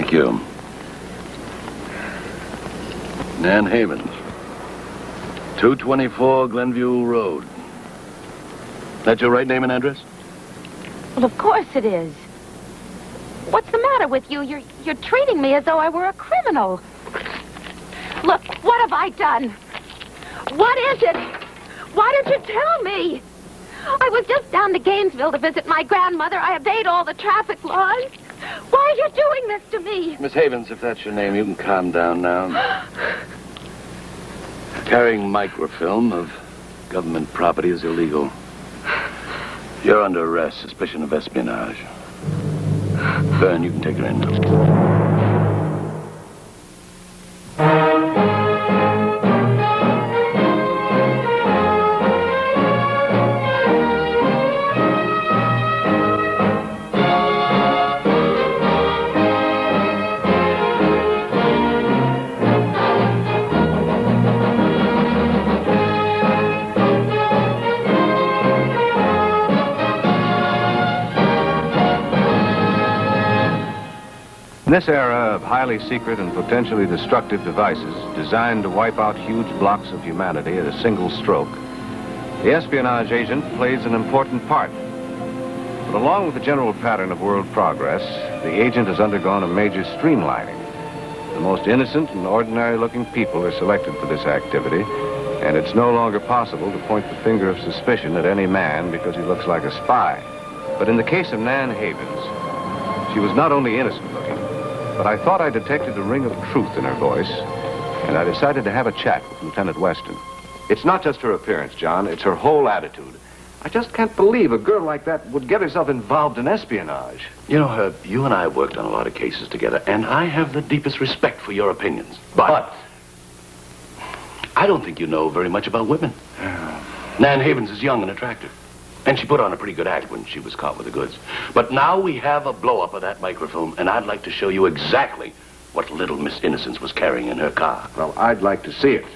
Thank you. Nan Havens. 224 Glenview Road. That's your right name and address? Well, of course it is. What's the matter with you? You're treating me as though I were a criminal. Look, what have I done? What is it? Why didn't you tell me? I was just down to Gainesville to visit my grandmother. I obeyed all the traffic laws. Why are you doing this to me? Miss Havens, if that's your name, you can calm down now. Carrying microfilm of government property is illegal. You're under arrest, suspicion of espionage. Byrne, you can take her in now. In this era of highly secret and potentially destructive devices designed to wipe out huge blocks of humanity at a single stroke, the espionage agent plays an important part. But along with the general pattern of world progress, the agent has undergone a major streamlining. The most innocent and ordinary-looking people are selected for this activity, and it's no longer possible to point the finger of suspicion at any man because he looks like a spy. But in the case of Nan Havens, she was not only innocent-looking, but I thought I detected a ring of truth in her voice, and I decided to have a chat with Lieutenant Weston. It's not just her appearance, John. It's her whole attitude. I just can't believe a girl like that would get herself involved in espionage. You know, Herb, you and I have worked on a lot of cases together, and I have the deepest respect for your opinions. But I don't think you know very much about women. Nan Havens is young and attractive. And she put on a pretty good act when she was caught with the goods. But now we have a blow-up of that microfilm, and I'd like to show you exactly what little Miss Innocence was carrying in her car. Well, I'd like to see it.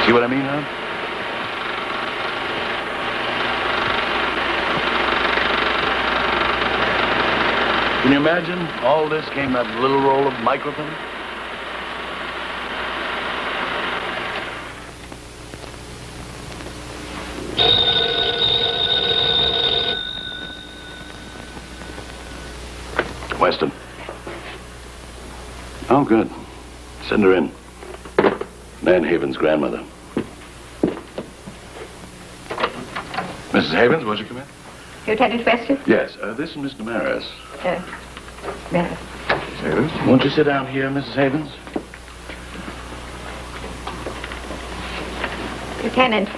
See what I mean, huh? Can you imagine all this came out of a little roll of microfilm? Weston. Oh, good. Send her in. Nan Havens' grandmother. Mrs. Havens, won't you come in? Lieutenant Weston? Yes, this is Mr. Maris. Maris. Mrs. Havens, won't you sit down here, Mrs. Havens? Lieutenant,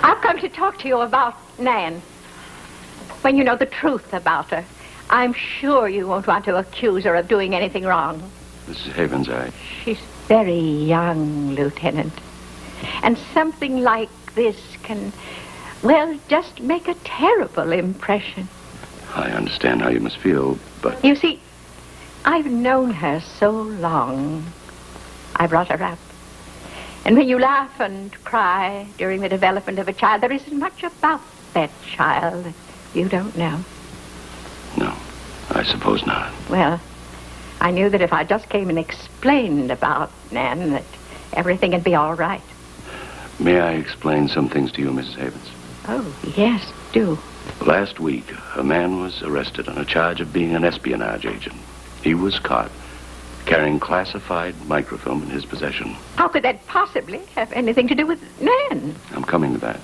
I've come to talk to you about Nan. When you know the truth about her, I'm sure you won't want to accuse her of doing anything wrong. Mrs. Havens, She's very young, Lieutenant. And something like this can, well, just make a terrible impression. I understand how you must feel, but... You see, I've known her so long. I brought her up. And when you laugh and cry during the development of a child, there isn't much about that child that you don't know. No, I suppose not. Well, I knew that if I just came and explained about Nan, that everything would be all right. May I explain some things to you, Mrs. Havens? Oh, yes, do. Last week, a man was arrested on a charge of being an espionage agent. He was caught carrying classified microfilm in his possession. How could that possibly have anything to do with Nan? I'm coming to that.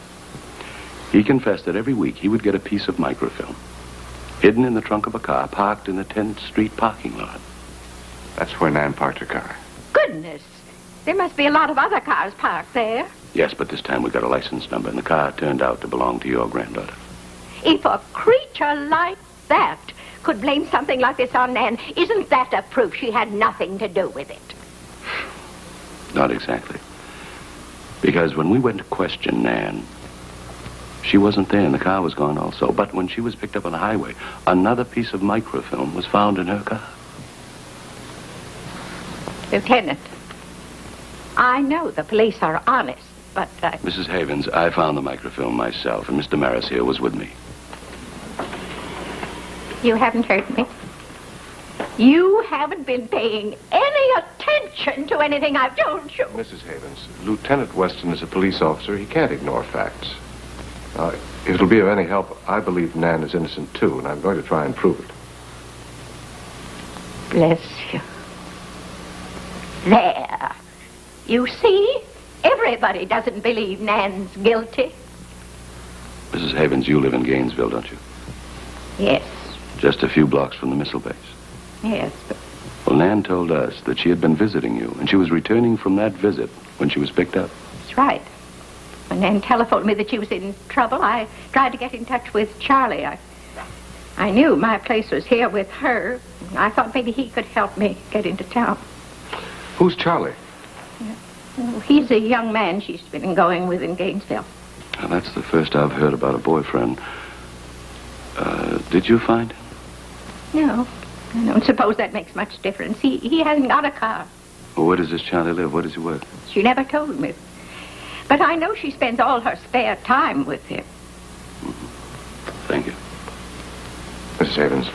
He confessed that every week he would get a piece of microfilm hidden in the trunk of a car parked in the 10th Street parking lot. That's where Nan parked her car. Goodness! There must be a lot of other cars parked there. Yes, but this time we got a license number, and the car turned out to belong to your granddaughter. If a creature like that could blame something like this on Nan, isn't that a proof she had nothing to do with it? Not exactly. Because when we went to question Nan, She wasn't there, and the car was gone also. But when she was picked up on the highway, another piece of microfilm was found in her car. Lieutenant, I know the police are honest, but... Mrs. Havens, I found the microfilm myself, and Mr. Maris here was with me. You haven't heard me? You haven't been paying any attention to anything I've told you. Mrs. Havens, Lieutenant Weston is a police officer. He can't ignore facts. If it'll be of any help, I believe Nan is innocent, too, and I'm going to try and prove it. Bless you. There. You see? Everybody doesn't believe Nan's guilty. Mrs. Havens, you live in Gainesville, don't you? Yes. Just a few blocks from the missile base. Yes, but... Well, Nan told us that she had been visiting you, and she was returning from that visit when she was picked up. That's right. When Nan telephoned me that she was in trouble, I tried to get in touch with Charlie. I knew my place was here with her. I thought maybe he could help me get into town. Who's Charlie? Well, he's a young man she's been going with in Gainesville. Now, that's the first I've heard about a boyfriend. Did you find him? No. I don't suppose that makes much difference. He hasn't got a car. Well, where does this Charlie live? Where does he work? She never told me. But I know she spends all her spare time with him. Mm-hmm. Thank you. Mrs. Havens,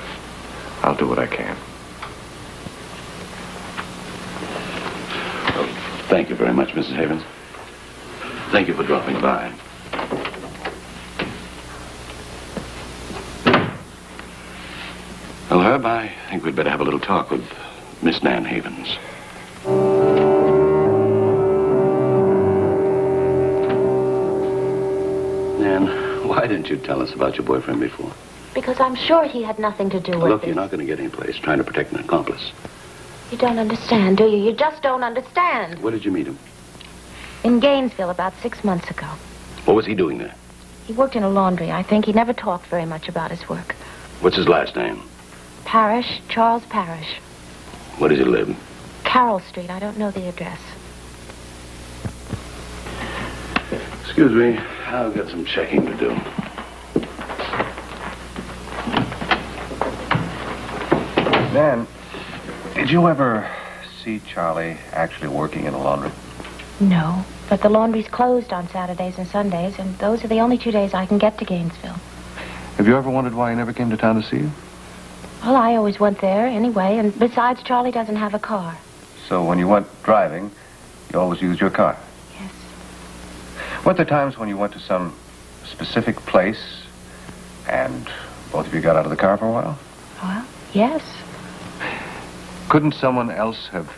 I'll do what I can. Well, thank you very much, Mrs. Havens. Thank you for dropping by. Well, Herb, I think we'd better have a little talk with Miss Nan Havens. Nan, why didn't you tell us about your boyfriend before? Because I'm sure he had nothing to do with Look, it. you're not going to get any place trying to protect an accomplice. You don't understand, do you? You just don't understand. Where did you meet him? In Gainesville about 6 months ago. What was he doing there? He worked in a laundry, I think. He never talked very much about his work. What's his last name? Parrish, Charles Parrish. Where does he live? Carroll Street. I don't know the address. Excuse me. I've got some checking to do. Nan, did you ever see Charlie actually working in a laundry? No, but the laundry's closed on Saturdays and Sundays, and those are the only 2 days I can get to Gainesville. Have you ever wondered why he never came to town to see you? Well, I always went there anyway, and besides, Charlie doesn't have a car. So when you went driving, you always used your car? Yes. Weren't there times when you went to some specific place and both of you got out of the car for a while? Well, yes. Couldn't someone else have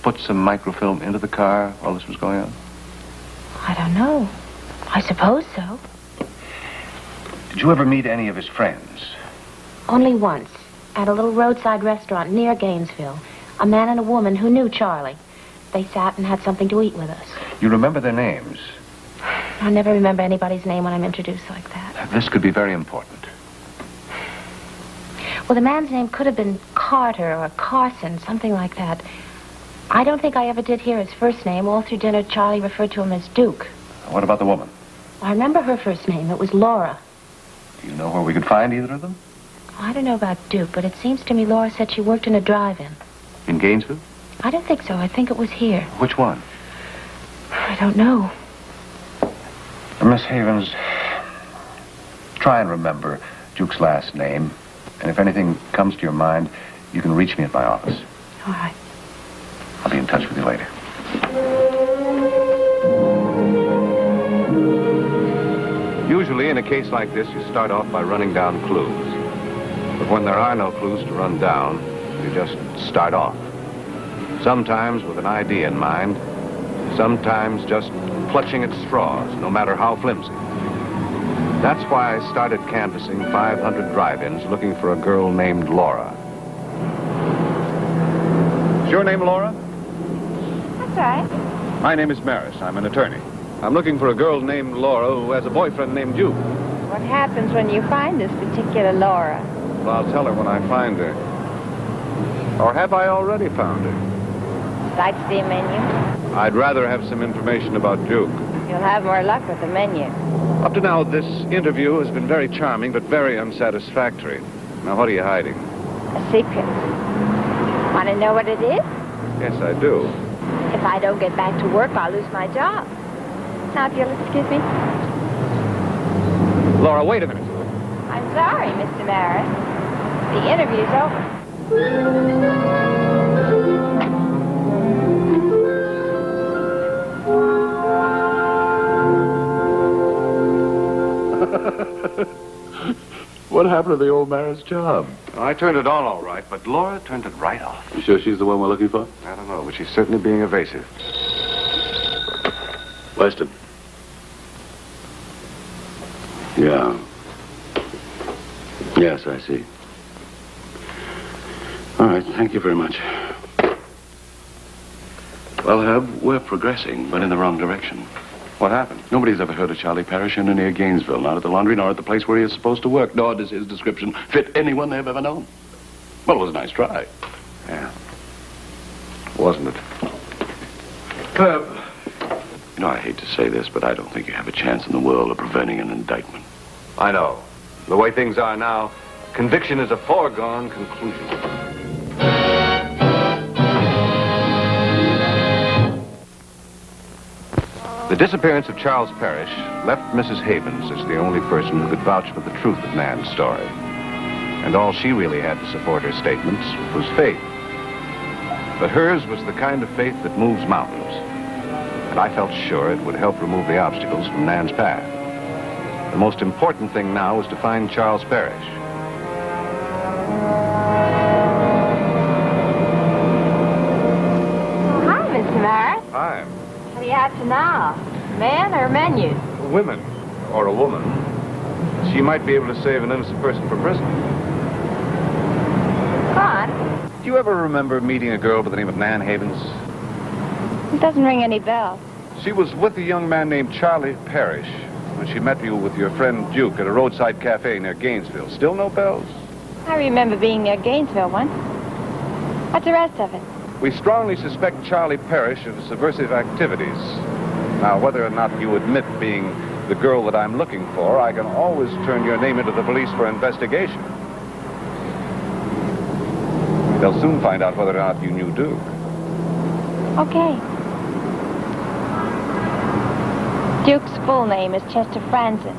put some microfilm into the car while this was going on? I don't know. I suppose so. Did you ever meet any of his friends? Only once, at a little roadside restaurant near Gainesville. A man and a woman who knew Charlie. They sat and had something to eat with us. You remember their names? I never remember anybody's name when I'm introduced like that. This could be very important. Well, the man's name could have been Carter or Carson, something like that. I don't think I ever did hear his first name. All through dinner, Charlie referred to him as Duke. What about the woman? I remember her first name. It was Laura. Do you know where we could find either of them? I don't know about Duke, but it seems to me Laura said she worked in a drive-in. In Gainesville? I don't think so. I think it was here. Which one? I don't know. Miss Havens, try and remember Duke's last name. And if anything comes to your mind, you can reach me at my office. All right. I'll be in touch with you later. Usually, in a case like this, you start off by running down clues. But when there are no clues to run down, you just start off. Sometimes with an idea in mind, sometimes just clutching at straws, no matter how flimsy. That's why I started canvassing 500 drive-ins looking for a girl named Laura. Is your name Laura? That's right. My name is Maris. I'm an attorney. I'm looking for a girl named Laura who has a boyfriend named Duke. What happens when you find this particular Laura? Well, I'll tell her when I find her. Or have I already found her? Like to see a menu? I'd rather have some information about Duke. You'll have more luck with the menu. Up to now, this interview has been very charming, but very unsatisfactory. Now, what are you hiding? A secret. Want to know what it is? Yes, I do. If I don't get back to work, I'll lose my job. Now, if you'll excuse me. Laura, wait a minute. I'm sorry, Mr. Maris. The interview's over. What happened to the old Maris job? I turned it on all right, but Laura turned it right off. You sure she's the one we're looking for? I don't know, but she's certainly being evasive. Weston. Yeah. Yes, I see. All right, thank you very much. Well, Herb, we're progressing, but in the wrong direction. What happened? Nobody's ever heard of Charlie Parrish in or near Gainesville, not at the laundry, nor at the place where he is supposed to work, nor does his description fit anyone they've ever known. Well, it was a nice try. Yeah. Wasn't it? Herb. You know, I hate to say this, but I don't think you have a chance in the world of preventing an indictment. I know. The way things are now, conviction is a foregone conclusion. The disappearance of Charles Parrish left Mrs. Havens as the only person who could vouch for the truth of Nan's story. And all she really had to support her statements was faith. But hers was the kind of faith that moves mountains. And I felt sure it would help remove the obstacles from Nan's path. The most important thing now was to find Charles Parrish. Hi, Mr. Maris. Hi. What are you up to now? Man or menu? Women, or a woman. She might be able to save an innocent person from prison. Go on. Do you ever remember meeting a girl by the name of Nan Havens? It doesn't ring any bells. She was with a young man named Charlie Parrish when she met you with your friend Duke at a roadside cafe near Gainesville. Still no bells? I remember being near Gainesville once. What's the rest of it? We strongly suspect Charlie Parrish of subversive activities. Now, whether or not you admit being the girl that I'm looking for, I can always turn your name into the police for investigation. They'll soon find out whether or not you knew Duke. Okay. Duke's full name is Chester Franzen.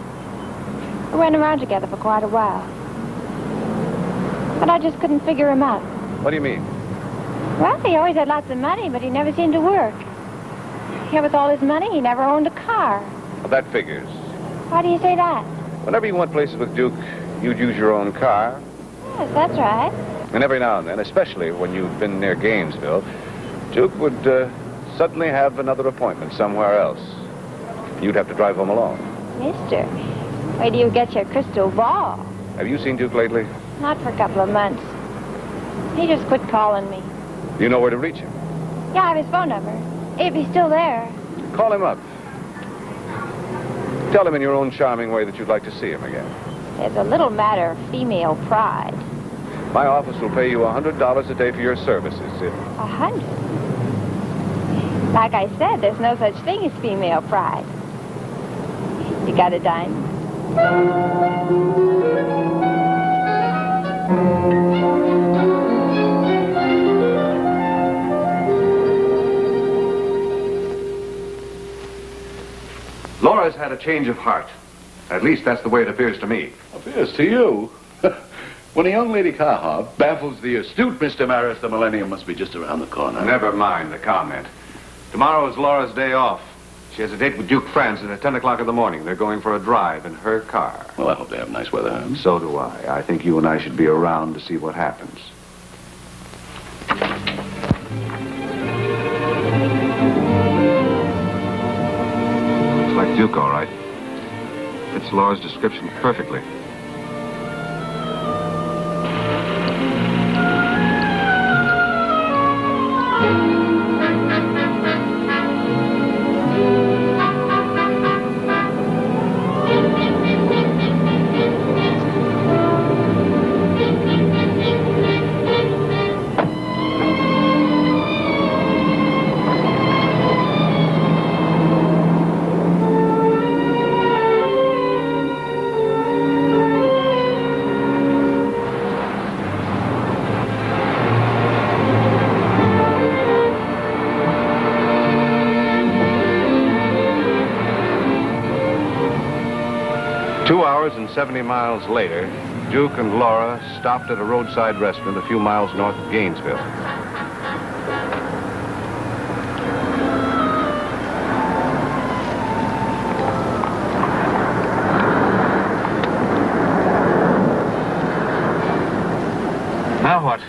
We went around together for quite a while. But I just couldn't figure him out. What do you mean? Well, he always had lots of money, but he never seemed to work. Here with all his money, he never owned a car. Well, that figures. Why do you say that? Whenever you went places with Duke, you'd use your own car. Yes, that's right. And every now and then, especially when you've been near Gainesville, Duke would suddenly have another appointment somewhere else. You'd have to drive home alone. Mister, where do you get your crystal ball? Have you seen Duke lately? Not for a couple of months. He just quit calling me. Do you know where to reach him? Yeah, I have his phone number. If he's still there. Call him up. Tell him in your own charming way that you'd like to see him again. It's a little matter of female pride. My office will pay you $100 a day for your services. 100? Like I said, there's no such thing as female pride. You got a dime? Laura's had a change of heart. At least that's the way it appears to me. Appears to you. When a young lady car baffles the astute Mr. Maris, the millennium must be just around the corner. Never mind the comment. Tomorrow is Laura's day off. She has a date with Duke Franzen at 10 o'clock in the morning. They're going for a drive in her car. Well, I hope they have nice weather, huh? So do I. I think you and I should be around to see what happens. Looks like Duke, all right. Fits Laura's description perfectly. 2 hours and 70 miles later, Duke and Laura stopped at a roadside restaurant a few miles north of Gainesville. Now what?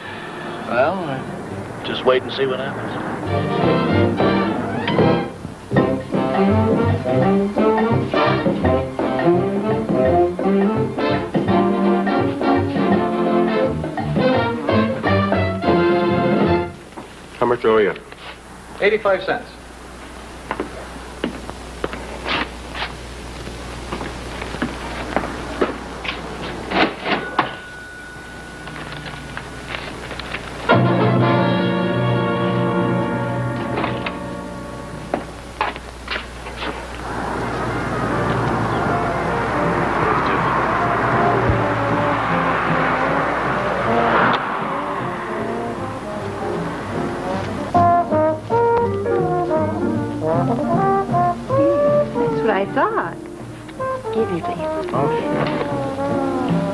Well, just wait and see what happens. How much owe you? 85 cents.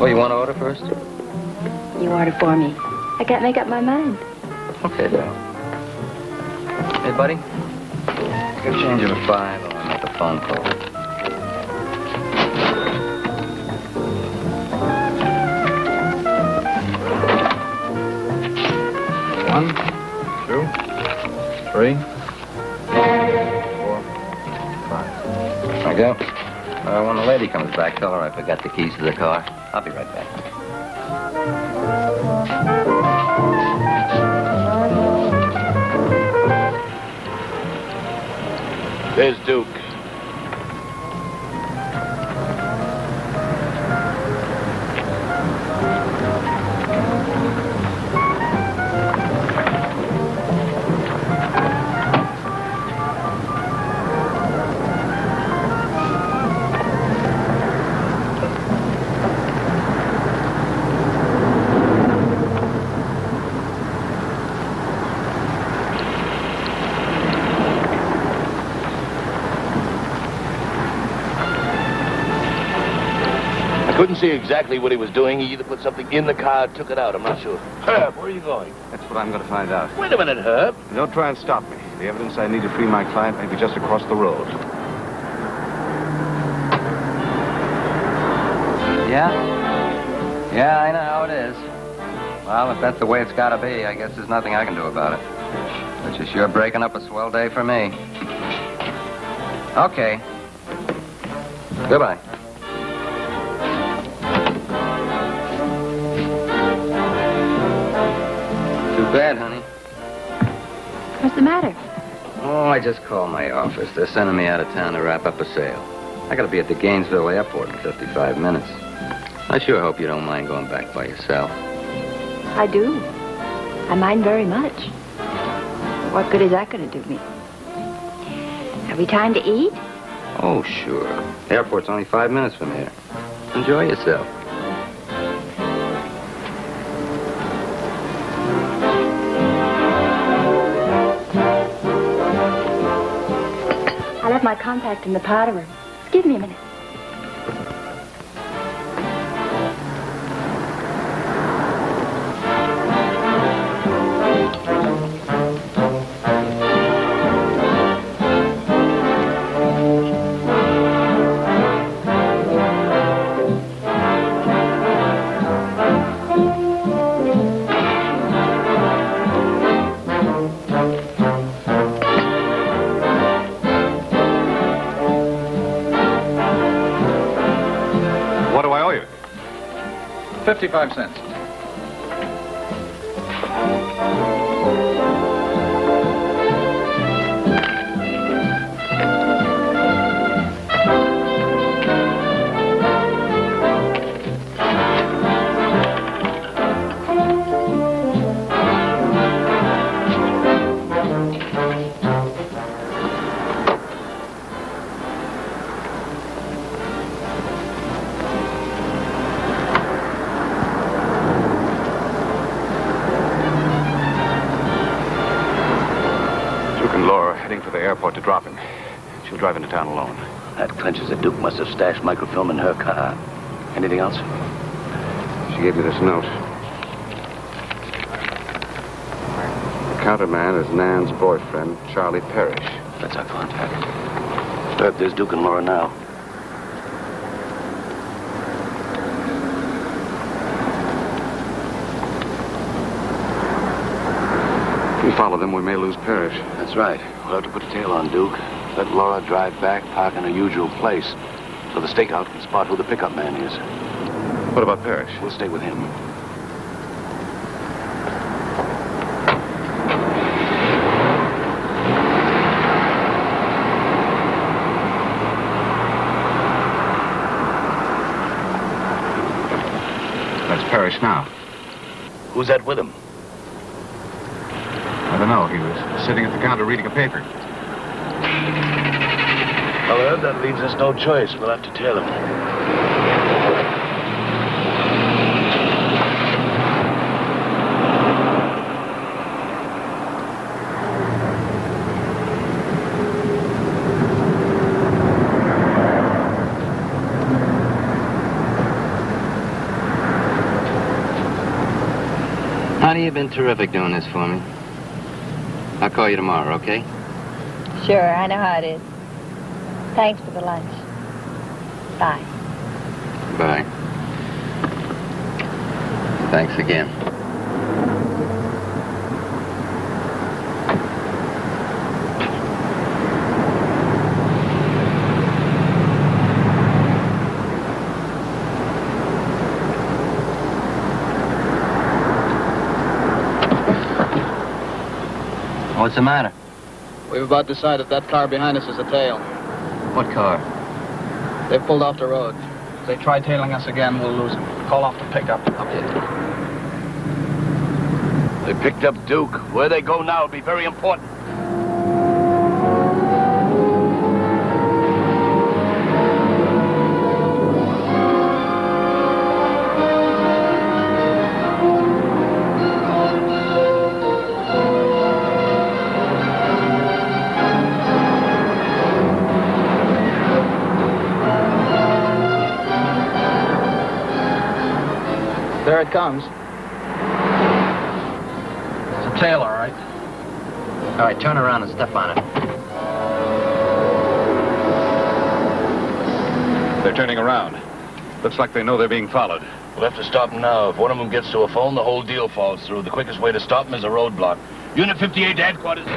Well, you want to order first? You order for me. I can't make up my mind. Okay, Bill. Hey, buddy. Get change of a $5. I'll make a phone call. One, two, three, 4, 5. There you go. When the lady comes back, tell her I forgot the keys to the car. I'll be right back. There's Duke. Couldn't see exactly what he was doing. He either put something in the car or took it out. I'm not sure. Herb, where are you going? That's what I'm going to find out. Wait a minute, Herb. Don't try and stop me. The evidence I need to free my client may be just across the road. Yeah? Yeah, I know how it is. Well, if that's the way it's got to be, I guess there's nothing I can do about it. But you're sure breaking up a swell day for me. Okay. Goodbye. Too bad, honey. What's the matter? Oh, I just called my office. They're sending me out of town to wrap up a sale. I gotta be at the Gainesville airport in 55 minutes. I sure hope you don't mind going back by yourself. I do. I mind very much. What good is that going to do me? Have we time to eat? Oh, sure. Airport's only 5 minutes from here. Enjoy yourself. I left my compact in the powder room. Give me a minute. What do I owe you? 55 cents. Duke and Laura are heading for the airport to drop him. She'll drive into town alone. That clinches it. Duke must have stashed microfilm in her car. Anything else? She gave me this note. The counterman is Nan's boyfriend, Charlie Parrish. That's our contact. Look, there's Duke and Laura now. If we follow them, we may lose Parrish. That's right. We'll have to put a tail on Duke. Let Laura drive back, park in her usual place, so the stakeout can spot who the pickup man is. What about Parrish? We'll stay with him. That's Parrish now. Who's that with him? I don't know. He was sitting at the counter reading a paper. Well, Herb, that leaves us no choice. We'll have to tail him. Honey, you've been terrific doing this for me. I'll call you tomorrow, okay? Sure, I know how it is. Thanks for the lunch. Bye. Bye. Thanks again. What's the matter? We've about decided that car behind us is a tail. What car? They've pulled off the road. If they try tailing us again, we'll lose them. Call off the pickup. They picked up Duke. Where they go now will be very important. There it comes. It's a tail, all right. All right, turn around and step on it. They're turning around. Looks like they know they're being followed. We'll have to stop them now. If one of them gets to a phone, the whole deal falls through. The quickest way to stop them is a roadblock. Unit 58 to headquarters.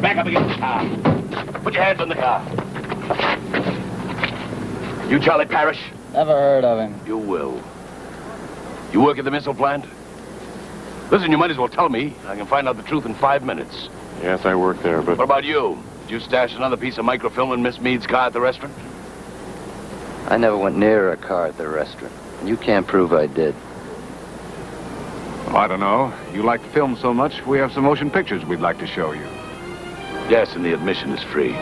Back up against the car. Put your hands on the car. You Charlie Parrish? Never heard of him. You will. You work at the missile plant? Listen, you might as well tell me. I can find out the truth in 5 minutes. Yes, I work there, but... What about you? Did you stash another piece of microfilm in Miss Meade's car at the restaurant? I never went near a car at the restaurant. You can't prove I did. Well, I don't know. You like film so much, we have some motion pictures we'd like to show you. Yes, and the admission is free.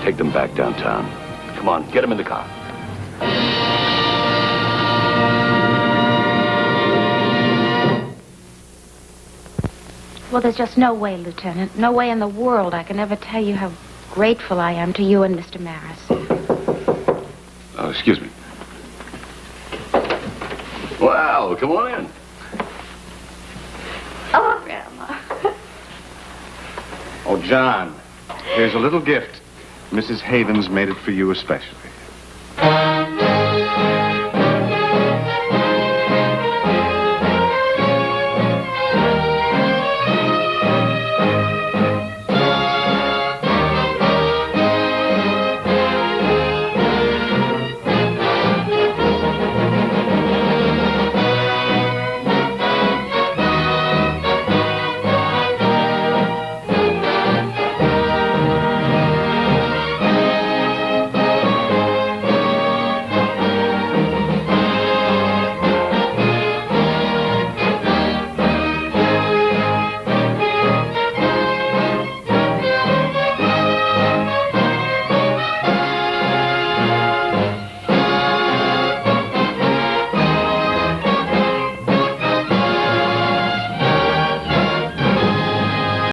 Take them back downtown. Come on, get them in the car. Well, there's just no way, Lieutenant. No way in the world I can ever tell you how grateful I am to you and Mr. Maris. Oh, excuse me. Well, come on in. Oh, Grandma. Oh, John, here's a little gift. Mrs. Havens made it for you especially.